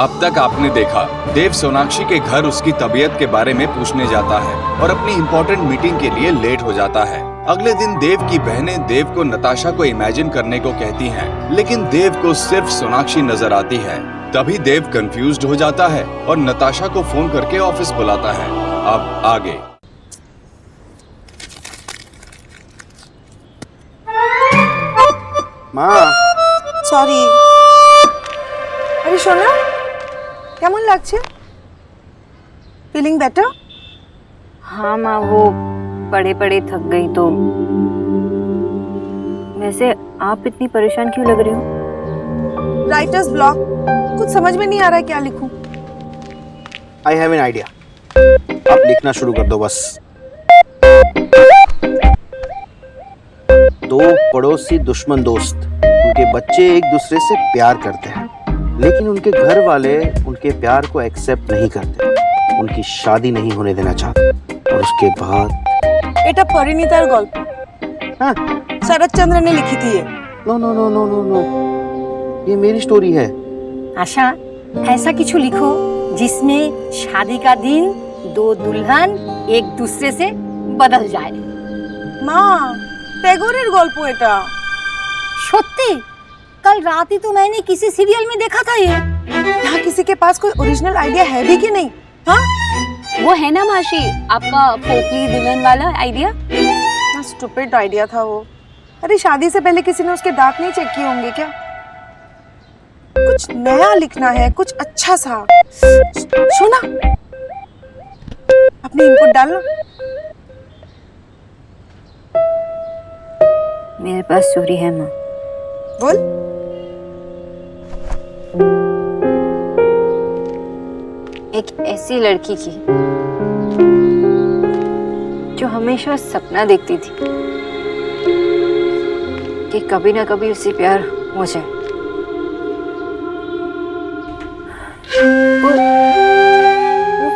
अब तक आपने देखा, देव सोनाक्षी के घर उसकी तबीयत के बारे में पूछने जाता है और अपनी इम्पोर्टेंट मीटिंग के लिए लेट हो जाता है। अगले दिन देव की बहनें देव को नताशा को इमेजिन करने को कहती हैं, लेकिन देव को सिर्फ सोनाक्षी नजर आती है। तभी देव कंफ्यूज्ड हो जाता है और नताशा को फोन करके ऑफिस बुलाता है। अब आगे। মা সরি। আরে সোনা, কেমন লাগছে? Feeling better? हाँ माँ, वो पढ़े पढ़े थक गई तो। वैसे आप इतनी परेशान क्यों लग रही हो? राइटर्स ब्लॉक, कुछ समझ में नहीं आ रहा है क्या लिखूं। I have an idea. आप लिखना शुरू कर दो बस। दो पड़ोसी दुश्मन दोस्त, उनके बच्चे एक दूसरे से प्यार करते हैं, लेकिन उनके घर वाले उनके प्यार को एक्सेप्ट नहीं करते, उनकी शादी नहीं होने देना चाहते। और उसके बाद এটা পরিণীতার গল্প। हाँ, শরৎচন্দ্র ने लिखी थी ये। No no no no no no, ये मेरी स्टोरी है। आशा, ऐसा किछु लिखो जिसमें शादी का दिन दो दुल्हन एक दूसरे से बदल जाए। মা, टैगोरेर गल्प এটা। सत्य? कल रात ही तो मैंने किसी सीरियल में देखा था ये। यहाँ किसी के पास कोई ओरिजिनल आइडिया है भी कि नहीं? हाँ, वो है ना माशी, आपका पोपली दुल्हन वाला आइडिया। ना स्टूपिड आइडिया था वो। अरे शादी से पहले किसी ने उसके दांत नहीं चेक किए होंगे क्या? कुछ नया लिखना है, कुछ अच्छा सा। सुना, अपनी इनपुट डालना। मेरे पास स्टोरी है माँ। बोल। एक ऐसी लड़की की जो हमेशा सपना देखती थी कि कभी ना कभी उससे प्यार हो जाए। वो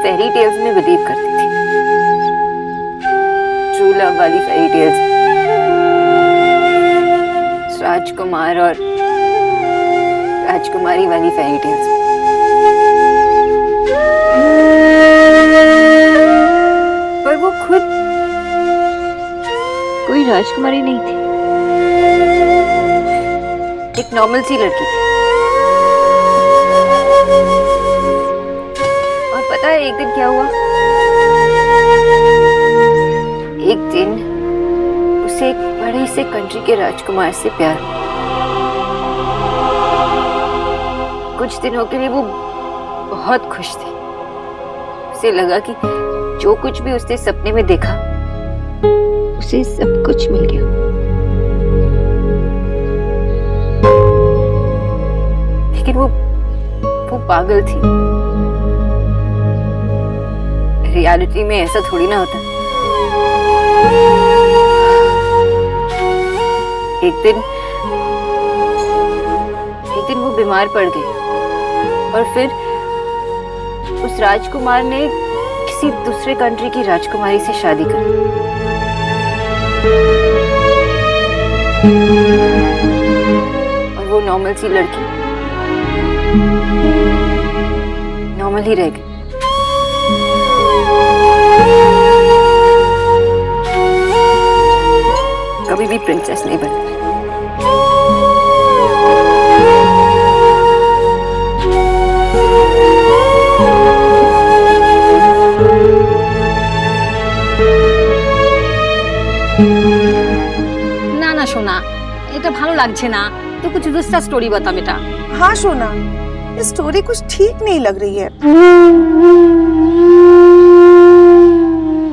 फेरी टेल्स में बिलीव करती थी, ट्रू लव वाली फेरी टेल्स, राजकुमार और राजकुमारी वाली फेरी टेल्स। पर वो खुद कोई राजकुमारी नहीं थी, एक नॉर्मल सी लड़की थी। और पता है एक दिन क्या हुआ? एक दिन उसे एक बड़े से कंट्री के राजकुमार से प्यार हुआ। कुछ दिनों के लिए वो बहुत खुश थी। उसे लगा कि जो कुछ भी उसने सपने में देखा उसे सब कुछ मिल गया। लेकिन वो पागल थी। रियलिटी में ऐसा थोड़ी ना होता। एक दिन वो बीमार पड़ गई और फिर उस राजकुमार ने किसी दूसरे कंट्री की राजकुमारी से शादी कर ली। और वो नॉर्मल सी लड़की नॉर्मल ही रह गई। कभी भी प्रिंसेस नहीं बनी। না না সোনা, এটা ভালো লাগছে না তো, कुछ दूसरा स्टोरी बता बेटा। हाँ सोना, ये स्टोरी कुछ ठीक नहीं लग रही है।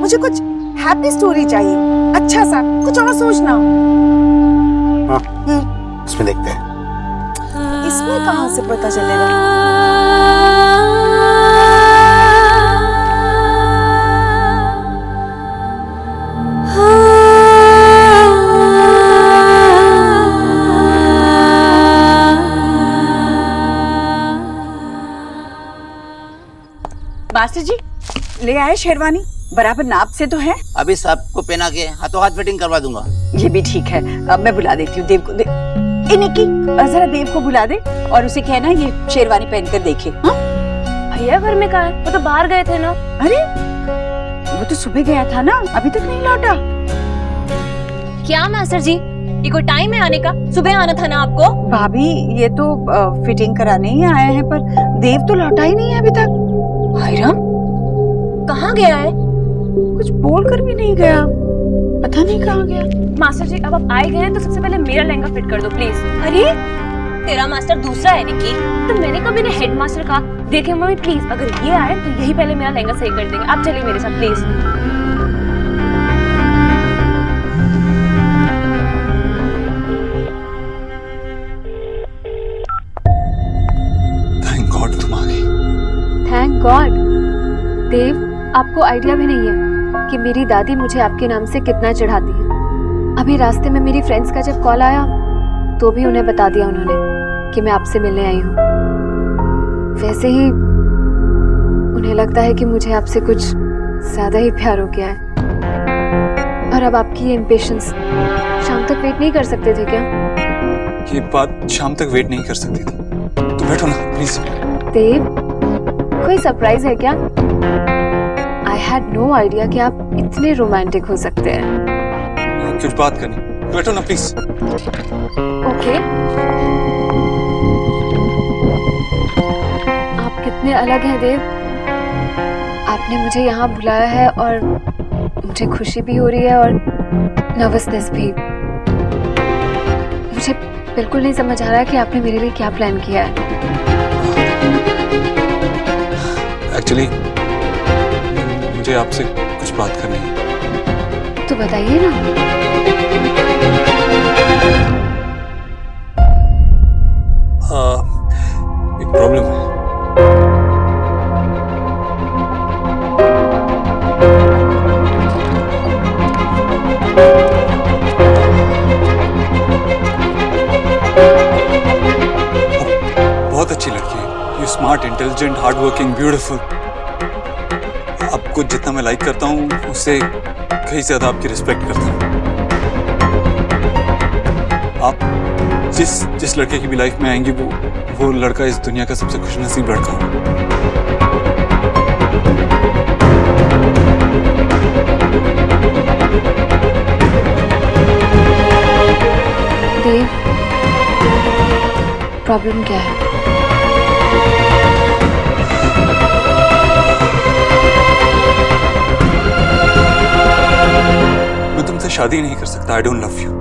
मुझे कुछ हैप्पी स्टोरी चाहिए, अच्छा सा कुछ और सोचना। हाँ, इसमें देखते हैं। इसमें कहाँ से पता चलेगा? मास्टर जी, ले आए शेरवानी? बराबर नाप से तो है? अभी सबको पहना के हाथों हाथ फिटिंग करवा दूंगा। ये भी ठीक है। अब मैं बुला देती हूँ देव को। निक्की, जरा देव को बुला दे और उसे कहना ये शेरवानी पहनकर देखे। हाँ? भैया घर में कहाँ है? वो तो बाहर गए थे ना। अरे वो तो सुबह गया था ना, अभी तक नहीं लौटा। क्या मास्टर जी, ये कोई टाइम है आने का? सुबह आना था ना आपको। भाभी ये तो फिटिंग कराने ही आए हैं, पर देव तो लौटा ही नहीं है अभी तक। हायराम कहाँ गया है? कुछ बोल कर भी नहीं गया, पता नहीं कहाँ गया। मास्टर जी अब आप आए गए हैं तो सबसे पहले मेरा लहंगा फिट कर दो प्लीज। अरे तेरा मास्टर दूसरा है निकी। तो मैंने कभी ने हेड मास्टर कहा। देखिए मम्मी प्लीज, अगर ये आए तो यही पहले मेरा लहंगा सही कर देंगे। आप चलिए मेरे साथ प्लीज। थैंक गॉड तुम आ गई। Thank God. देव आपको आइडिया भी नहीं है कि मेरी दादी मुझे आपके नाम से कितना चढ़ाती है। अभी रास्ते में मेरी फ्रेंड्स का जब कॉल आया तो भी उन्हें बता दिया उन्होंने कि मैं आपसे मिलने आई हूँ। वैसे ही उन्हें लगता है कि मुझे आपसे कुछ ज्यादा ही प्यार हो गया है। और अब आपकी ये इम्पेशंस शाम तक वेट नहीं कर सकते थे क्या? ये बात शाम तक वेट नहीं कर सकती थी। तो बैठो ना प्लीज। देव कोई सरप्राइज है क्या? आई हैड नो आइडिया कि आप इतने रोमांटिक हो सकते हैं। कुछ बात करनी, बैठो ना प्लीज। ओके। आप कितने अलग हैं देव। आपने मुझे यहाँ बुलाया है और मुझे खुशी भी हो रही है और नर्वसनेस भी। मुझे बिल्कुल नहीं समझ आ रहा कि आपने मेरे लिए क्या प्लान किया है। एक्चुअली मुझे आपसे कुछ बात करनी है। तो बताइए ना। एक प्रॉब्लम है। बहुत अच्छी लड़की है, you smart, intelligent, hard working, beautiful. आपको जितना मैं लाइक करता हूँ उससे कहीं ज्यादा आपकी रिस्पेक्ट करता हूँ। आप जिस लड़के की भी लाइफ में आएंगी वो लड़का इस दुनिया का सबसे खुशनसीब लड़का हो। देव प्रॉब्लम क्या है? मैं तुमसे शादी नहीं कर सकता। I don't love you.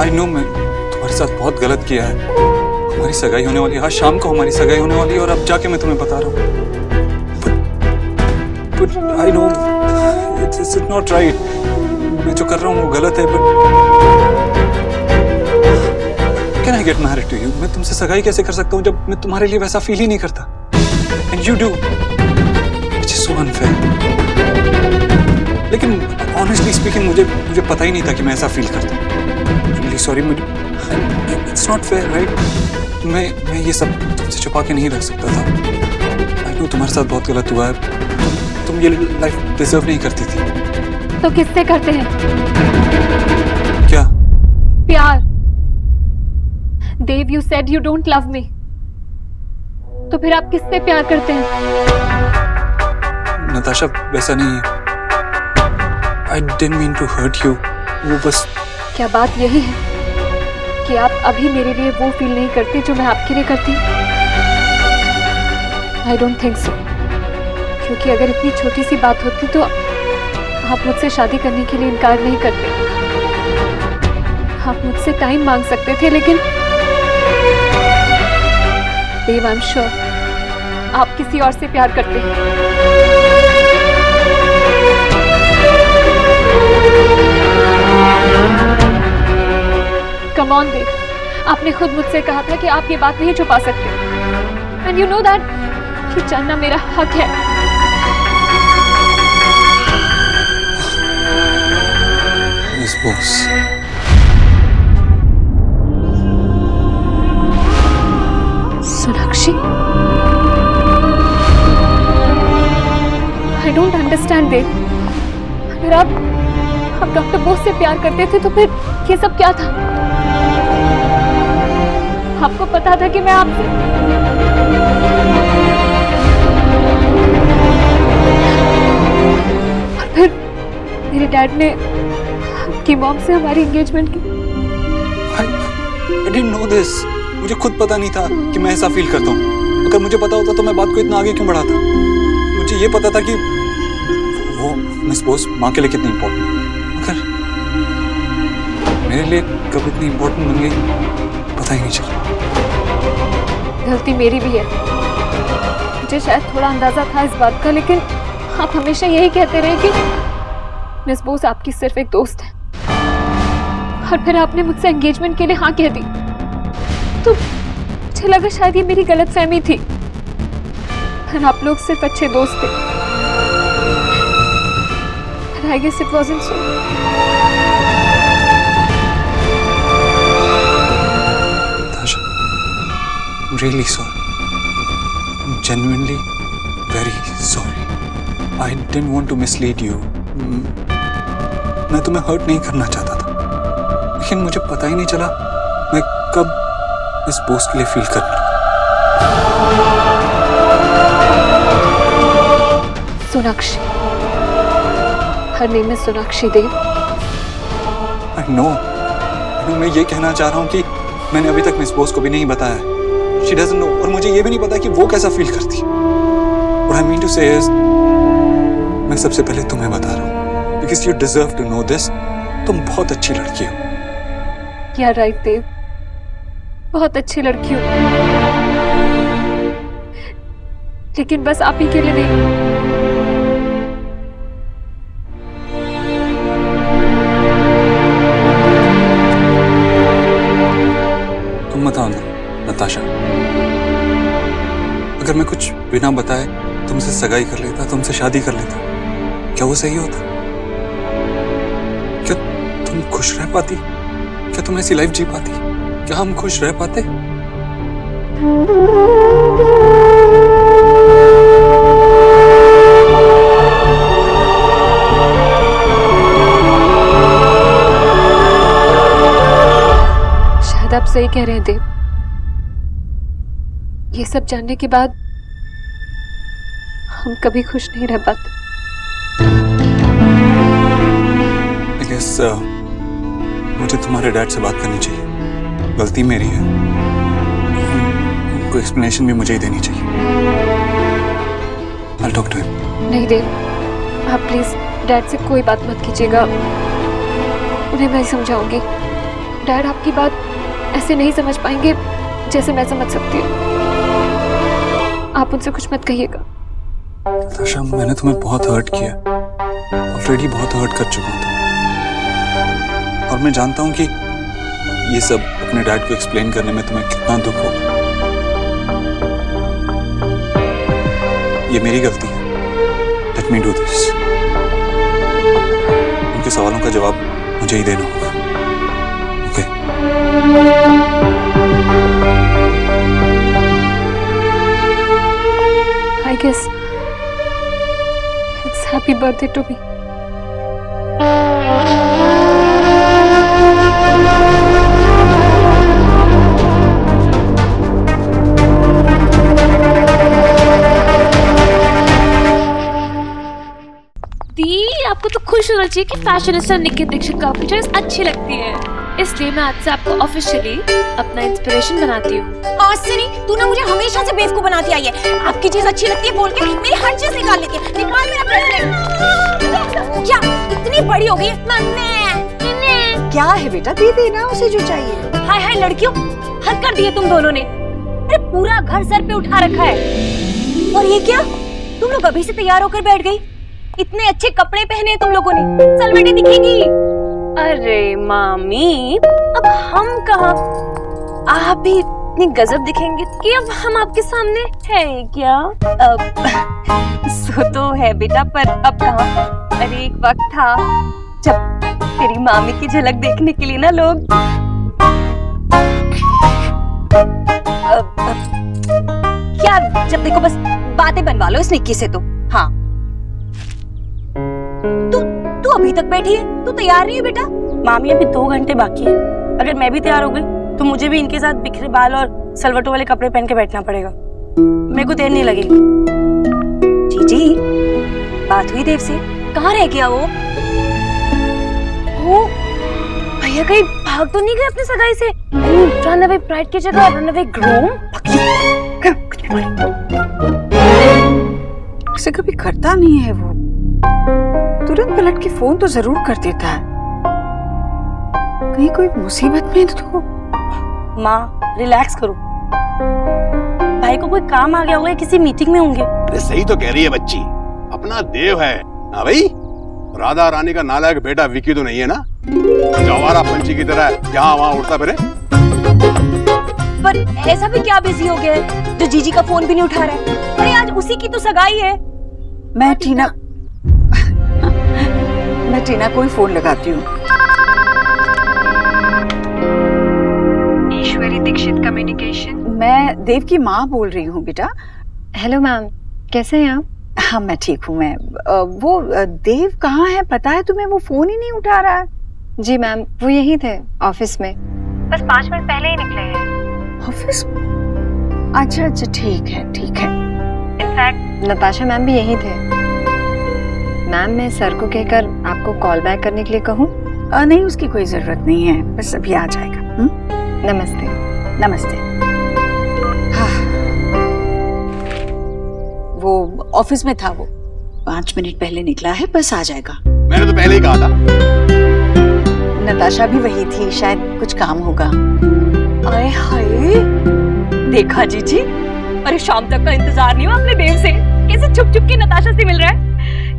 I know मैं तुम्हारे साथ बहुत गलत किया है। हमारी सगाई होने वाली है, आज शाम को हमारी सगाई होने वाली है और अब जाके मैं तुम्हें बता रहा हूँ। But I know it's not right. मैं जो कर रहा हूँ वो गलत है, but can I get married to you? मैं तुमसे सगाई कैसे कर सकता हूँ जब मैं तुम्हारे लिए वैसा फील ही नहीं करता? And you do, which is so unfair. लेकिन honestly speaking मुझे पता ही नहीं था कि मैं ऐसा फील करता हूँ। Really sorry, it's not fair, right? मैं ये सब तुमसे छुपा के नहीं रख सकता था। I know तुम्हारे साथ बहुत गलत हुआ है। तुम ये लाइफ डिजर्व नहीं करती थी। तो किससे करते हैं? क्या? प्यार। Dev, you said you don't love me. तो फिर आप किससे प्यार करते हैं? नताशा वैसा नहीं है। I didn't mean to hurt you. वो बस। क्या बात यही है कि आप अभी मेरे लिए वो फील नहीं करते जो मैं आपके लिए करती? I don't think so. क्योंकि अगर इतनी छोटी सी बात होती तो आप मुझसे शादी करने के लिए इनकार नहीं करते। आप मुझसे टाइम मांग सकते थे, लेकिन देव, आई एम श्योर आप किसी और से प्यार करते हैं। कम ऑन देव, आपने खुद मुझसे कहा था कि आप ये बात नहीं छुपा सकते। एंड यू नो दैट कि जानना मेरा हक है। Yes, boss. डोंट अंडरस्टैंड देव। अगर आप डॉक्टर बोस से प्यार करते थे तो फिर ये सब क्या था? आपको पता था कि मैं आपसे और फिर मेरे डैड ने आपकी मॉम से हमारी एंगेजमेंट की। I didn't know this. मुझे खुद पता नहीं था कि मैं ऐसा फील करता हूँ। अगर मुझे पता होता तो मैं बात को इतना आगे क्यों बढ़ाता? मुझे ये पता था कि वो मिस बोस माँ के लिए कितनी इम्पोर्टेंट है, मगर मेरे लिए कब इतनी इम्पोर्टेंट बन गई पता ही नहीं चला। गलती मेरी भी है। मुझे शायद थोड़ा अंदाजा था इस बात का, लेकिन आप हमेशा यही कहते रहे कि मिस बोस आपकी सिर्फ एक दोस्त है, और फिर आपने मुझसे एंगेजमेंट के लिए हाँ कह दी। तो मुझे लगा शायद ये मेरी गलतफहमी थी और आप लोग सिर्फ अच्छे दोस्त थे। But I guess it wasn't so. Natasha, I'm really sorry. I'm genuinely very sorry. I didn't want to mislead you. मैं तुम्हें हर्ट नहीं करना चाहता था, लेकिन मुझे पता ही नहीं चला मैं कब इस बोस के लिए फील करने लगा। सोनाक्षी, हर नेम है सोनाक्षी देव। I know, मैं ये कहना चाह रहा हूँ कि मैंने अभी तक मिस बोस को भी नहीं बताया है। She doesn't know, और मुझे ये भी नहीं पता कि वो कैसा फील करती है। What I mean to say is, मैं सबसे पहले तुम्हें बता रहा हूँ, because you deserve to know this. तुम बहुत अच्छी लड़की हो। या राइट देव, बहुत अच्छी लड़की हो, लेकिन बस आप ही के लिए नहीं। तुम बताओ ना नताशा, अगर मैं कुछ बिना बताए तुमसे सगाई कर लेता, तुमसे शादी कर लेता, क्या वो सही होता? क्या तुम खुश रह पाती? क्या तुम ऐसी लाइफ जी पाती? क्या हम खुश रह पाते? शायद आप सही कह रहे हैं देव। ये सब जानने के बाद हम कभी खुश नहीं रह पाते। I guess, मुझे तुम्हारे डैड से बात करनी चाहिए। गलती मेरी है, उनको एक्सप्लेनेशन भी मुझे ही देनी चाहिए। I'll talk to him. नहीं देव, आप प्लीज डैड से कोई बात मत कीजिएगा, उन्हें मैं समझाऊंगी। डैड आपकी बात ऐसे नहीं समझ पाएंगे जैसे मैं समझ सकती हूँ। आप उनसे कुछ मत कहिएगा। नताशा, मैंने तुम्हें बहुत हर्ट किया, ऑलरेडी बहुत हर्ट कर चुका हूँ, और मैं जानता हूँ कि ये सब अपने डैड को एक्सप्लेन करने में तुम्हें कितना दुख होगा। ये मेरी गलती है। Let me do this. उनके सवालों का जवाब मुझे ही देना होगा। Okay? I guess it's happy birthday to me. दी, आपको तो खुश होना चाहिए कि फैशनिस्टा निखिल दीक्षित का पिक्चर्स अच्छी लगती है, इसलिए मैं आज से आपको ऑफिशियली अपना इंस्पिरेशन बनाती हूँ। आज से नहीं, तू ना मुझे हमेशा से बेवकूफ बनाती आई है। आपकी चीज अच्छी लगती है बोल के मेरी हर चीज निकाल लेती है। निकाल मेरा ब्रेसलेट। क्या इतनी बड़ी हो गई है? मम्मी क्या है बेटा, दे देना उसे जो चाहिए। हाय हाय लड़कियों, हद कर दिए तुम दोनों ने। अरे पूरा घर सर पे उठा रखा है। और ये क्या, तुम लोग अभी से तैयार होकर बैठ गई? इतने अच्छे कपड़े पहने हैं तुम लोगों ने, सलवटें दिखेंगी। अरे मामी, अब हम कहाँ, आप भी इतनी गजब दिखेंगे कि अब हम आपके सामने है क्या? सो तो है बेटा, पर अब कहाँ। अरे एक वक्त था जब तेरी मामी की झलक देखने के लिए ना लोग क्या, जब देखो बस बातें बनवा लो इस निक्की से तो। हाँ तू अभी तक बैठी है? तू तैयार नहीं है बेटा? मामी अभी 2 घंटे बाकी है। अगर मैं भी तैयार हो गई तो मुझे भी इनके साथ बिखरे बाल और सलवटों वाले कपड़े पहन के बैठना पड़ेगा। मेरे को देर नहीं लगेगी। जीजी, बात हुई देव से? कहाँ रह गया वो? भैया कहीं भाग तो नहीं गए अपने सगाई से? रनअवे ब्राइड की जगह रनअवे ग्रूम? ऐसे कभी करता नहीं है वो, तुरंत पलट के फोन तो जरूर कर देता है। कहीं कोई मुसीबत में तो। माँ रिलैक्स करो, भाई को कोई काम आ गया होगा, किसी मीटिंग में होंगे। अरे सही तो कह रही है बच्ची, अपना देव है ना भाई। राधा रानी का नालायक बेटा विकी तो नहीं है ना, जवारा पंछी की तरह यहाँ वहाँ उड़ता फिरे। पर ऐसा भी क्या बिजी हो गया है जो जीजी का फोन भी नहीं उठा रहा है? अरे आज उसी की तो सगाई है। मैं टीना को ही फोन लगाती हूँ। ईश्वरी दीक्षित कम्युनिकेशन। मैं देव की माँ बोल रही हूँ बेटा। हेलो मैम, कैसे हैं आप? हाँ मैं ठीक हूँ। मैं वो देव कहाँ है पता है तुम्हें? वो फोन ही नहीं उठा रहा है। जी मैम, वो यही थे ऑफिस में, बस 5 मिनट पहले ही निकले हैं। ऑफिस? अच्छा अच्छा, ठीक है ठीक है। इनफैक्ट नताशा मैम भी यही थे। मैम मैं सर को कहकर आपको कॉल बैक करने के लिए कहूँ? नहीं उसकी कोई जरूरत नहीं है, बस अभी आ जाएगा। नमस्ते। नमस्ते। हाँ वो ऑफिस में था, वो 5 मिनट पहले निकला है, बस आ जाएगा। मैंने तो पहले ही कहा था। नताशा भी वही थी, शायद कुछ काम होगा। आए हाय, देखा जीजी? अरे शाम तक का इंतजार नहीं हुआ अपने देव से, कैसे छुप छुप के नताशा से मिल रहा है।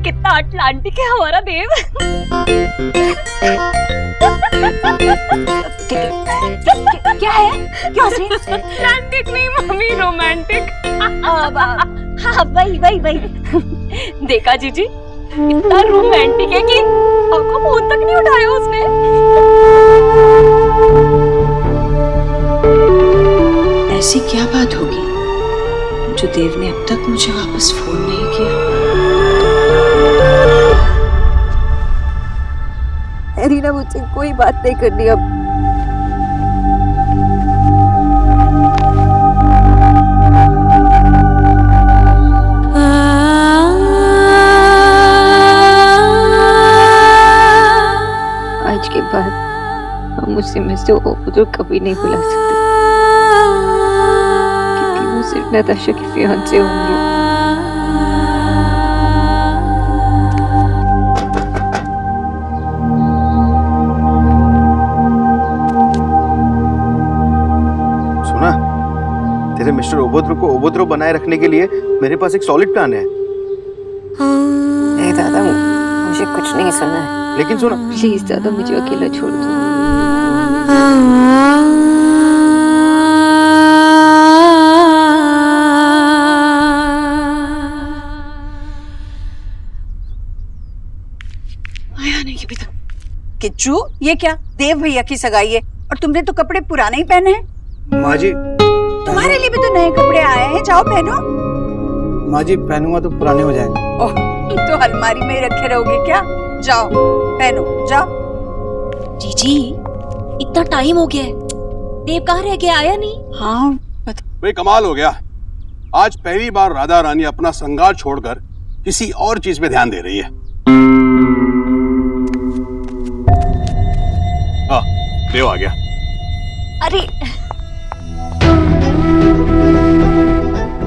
कितना अटलांटिक है हमारा देव। क्या है? क्या अटलांटिक नहीं मम्मी, रोमांटिक। हाँ वही। देखा जीजी, इतना रोमांटिक है कि आपको फोन तक नहीं उठाया उसने। ऐसी क्या बात होगी जो देव ने अब तक मुझे वापस फोन नहीं किया? रीना मुझसे कोई बात नहीं करनी अब। आज के बाद हम मुझसे मिस्टर ओपुद्रो कभी नहीं बुला सकते, क्योंकि वो सिर्फ नताशा के फियांसे होंगे। तेरे मिस्टर ओबोद्रो को ओबोद्रो बनाए रखने के लिए मेरे पास एक सॉलिड प्लान है। नहीं दादा, मुझे कुछ नहीं सुनना है। लेकिन सुनो प्लीज दादा, मुझे अकेला छोड़ दो। आया नहीं अभी तक। किच्चू, ये क्या? देव भैया की सगाई है और तुमने तो कपड़े पुराने ही पहने हैं। माँ जी, तुम्हारे लिए भी तो नए कपड़े आए हैं, जाओ पहनो। माँ जी पहनूंगा तो पुराने हो जाएंगे। ओह, तो अलमारी में ही रखे रहोगे क्या? जाओ पहनो, जाओ। जीजी, इतना टाइम हो गया है, देव कहाँ रह गया? आया नहीं? हाँ भाई कमाल हो गया, आज पहली बार राधा रानी अपना श्रृंगार छोड़कर किसी और चीज पे ध्यान दे रही है। हाँ, देव आ गया। अरे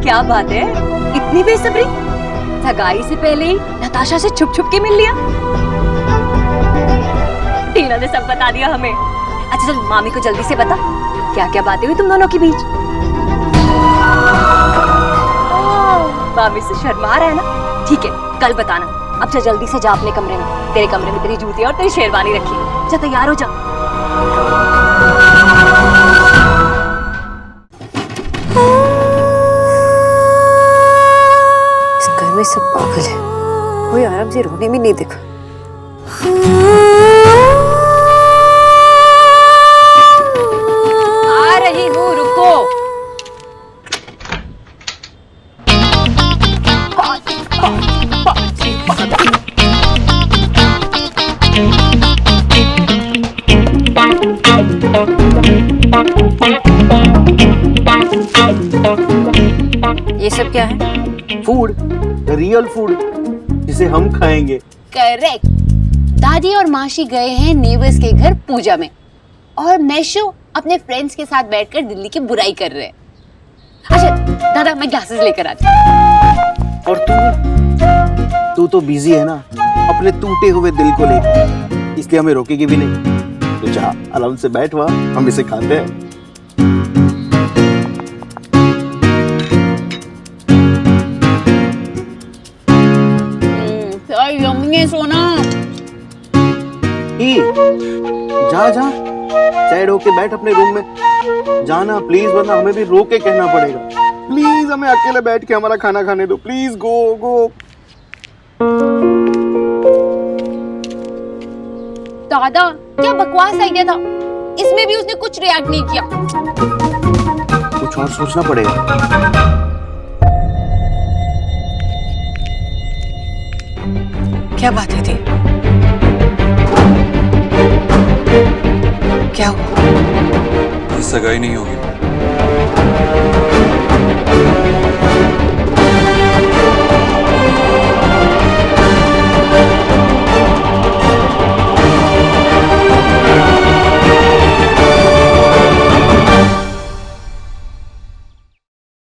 क्या बात है, इतनी बेसब्री? सगाई से पहले ही नताशा से छुप छुप के मिल लिया। टीना ने सब बता दिया हमें। अच्छा चल, मामी को जल्दी से बता क्या क्या बातें हुई तुम दोनों के बीच। मामी से शर्मा रहा है ना? ठीक है, कल बताना। अब जा जल्दी से जा अपने कमरे में, तेरे कमरे में तेरी जूतियां और तेरी शेरवानी रखी है। जा तैयार हो जा। इस घर में सब पागल है, कोई आराम से रोने भी नहीं देखा। आ रही हूँ, रुको। ये सब क्या है? फूड, रियल फूड जिसे हम खाएंगे। करेक्ट। दादी और मासी गए हैं नेबर्स के घर पूजा में और मैशो अपने फ्रेंड्स के साथ बैठकर दिल्ली की बुराई कर रहे हैं। अच्छा दादा, मैं ग्लासेस लेकर आती हूँ। और तू तो बिजी है ना अपने टूटे हुए दिल को लेकर, इसलिए हमें रोकेगी भी नहीं। तो जा आराम से बैठ, वहाँ हम इसे खाते हैं। सोना जा जा साइड होके बैठ अपने रूम में। जाना प्लीज, वरना हमें भी रो के कहना पड़ेगा। प्लीज हमें अकेले बैठ के हमारा खाना खाने दो। प्लीज गो गो। दादा क्या बकवास आइडिया था, इसमें भी उसने कुछ रिएक्ट नहीं किया। कुछ और सोचना पड़ेगा। क्या बात है दी? क्या हुआ? ये सगाई नहीं होगी।